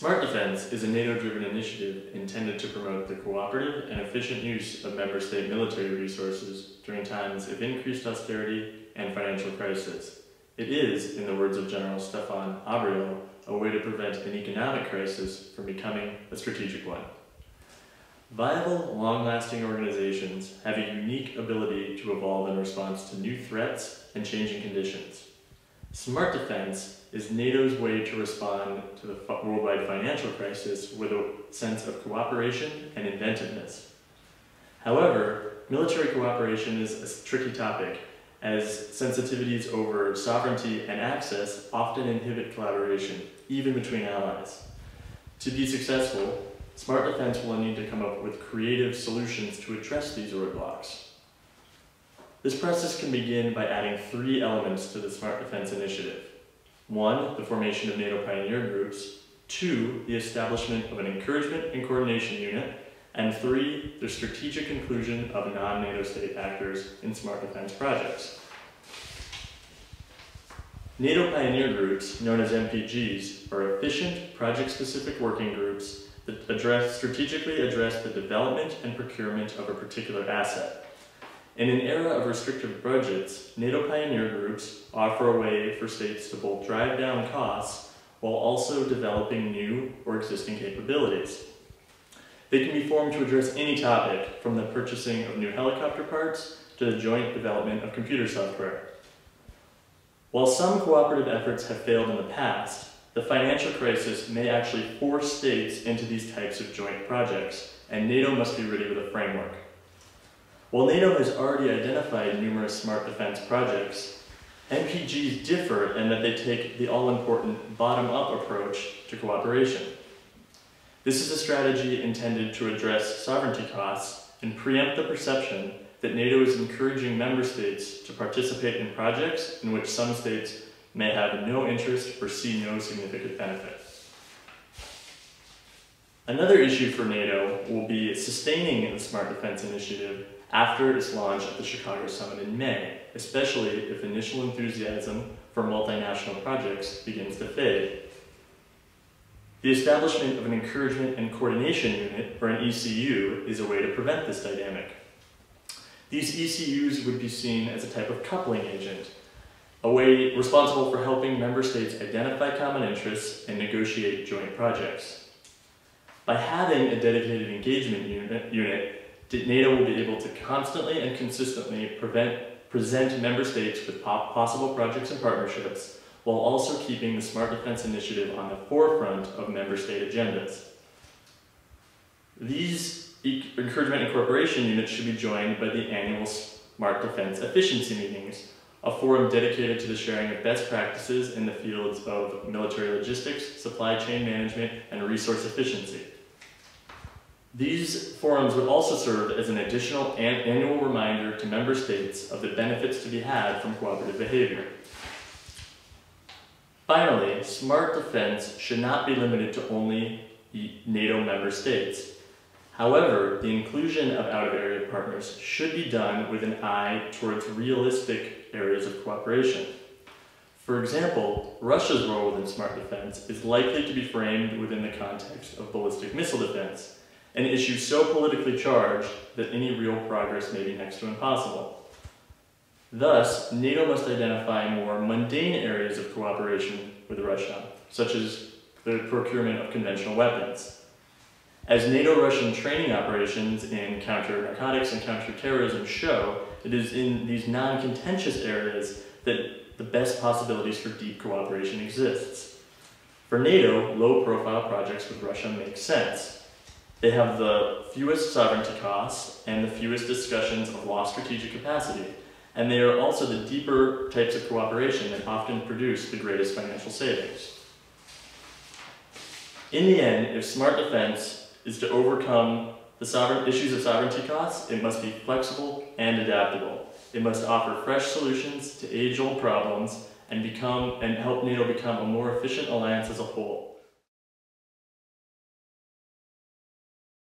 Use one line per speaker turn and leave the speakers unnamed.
Smart Defense is a NATO-driven initiative intended to promote the cooperative and efficient use of member state military resources during times of increased austerity and financial crisis. It is, in the words of General Stefan Abriel, a way to prevent an economic crisis from becoming a strategic one. Viable, long-lasting organizations have a unique ability to evolve in response to new threats and changing conditions. Smart Defense is NATO's way to respond to the worldwide financial crisis with a sense of cooperation and inventiveness. However, military cooperation is a tricky topic, as sensitivities over sovereignty and access often inhibit collaboration, even between allies. To be successful, Smart Defense will need to come up with creative solutions to address these roadblocks. This process can begin by adding 3 elements to the Smart Defense initiative. 1, the formation of NATO pioneer groups. 2, the establishment of an encouragement and coordination unit. And 3, the strategic inclusion of non-NATO state actors in Smart Defense projects. NATO pioneer groups, known as MPGs, are efficient, project-specific working groups that strategically address the development and procurement of a particular asset. In an era of restrictive budgets, NATO pioneer groups offer a way for states to both drive down costs while also developing new or existing capabilities. They can be formed to address any topic, from the purchasing of new helicopter parts to the joint development of computer software. While some cooperative efforts have failed in the past, the financial crisis may actually force states into these types of joint projects, and NATO must be ready with a framework. While NATO has already identified numerous Smart Defense projects, MPGs differ in that they take the all-important bottom-up approach to cooperation. This is a strategy intended to address sovereignty costs and preempt the perception that NATO is encouraging member states to participate in projects in which some states may have no interest or see no significant benefit. Another issue for NATO will be sustaining the Smart Defense initiative after its launch at the Chicago Summit in May, especially if initial enthusiasm for multinational projects begins to fade. The establishment of an Encouragement and Coordination Unit, or an ECU, is a way to prevent this dynamic. These ECUs would be seen as a type of coupling agent, a way responsible for helping member states identify common interests and negotiate joint projects. By having a dedicated engagement unit, NATO will be able to constantly and consistently present member states with possible projects and partnerships, while also keeping the Smart Defense initiative on the forefront of member state agendas. These Encouragement and Cooperation units should be joined by the annual Smart Defense efficiency meetings, a forum dedicated to the sharing of best practices in the fields of military logistics, supply chain management, and resource efficiency. These forums would also serve as an additional annual reminder to member states of the benefits to be had from cooperative behavior. Finally, Smart Defense should not be limited to only NATO member states. However, the inclusion of out-of-area partners should be done with an eye towards realistic areas of cooperation. For example, Russia's role within Smart Defense is likely to be framed within the context of ballistic missile defense, an issue so politically charged that any real progress may be next to impossible. Thus, NATO must identify more mundane areas of cooperation with Russia, such as the procurement of conventional weapons. As NATO-Russian training operations in counter-narcotics and counter-terrorism show, it is in these non-contentious areas that the best possibilities for deep cooperation exists. For NATO, low-profile projects with Russia make sense. They have the fewest sovereignty costs and the fewest discussions of lost strategic capacity, and they are also the deeper types of cooperation that often produce the greatest financial savings. In the end, if Smart Defense is to overcome the issues of sovereignty costs, it must be flexible and adaptable. It must offer fresh solutions to age-old problems and help NATO become a more efficient alliance as a whole.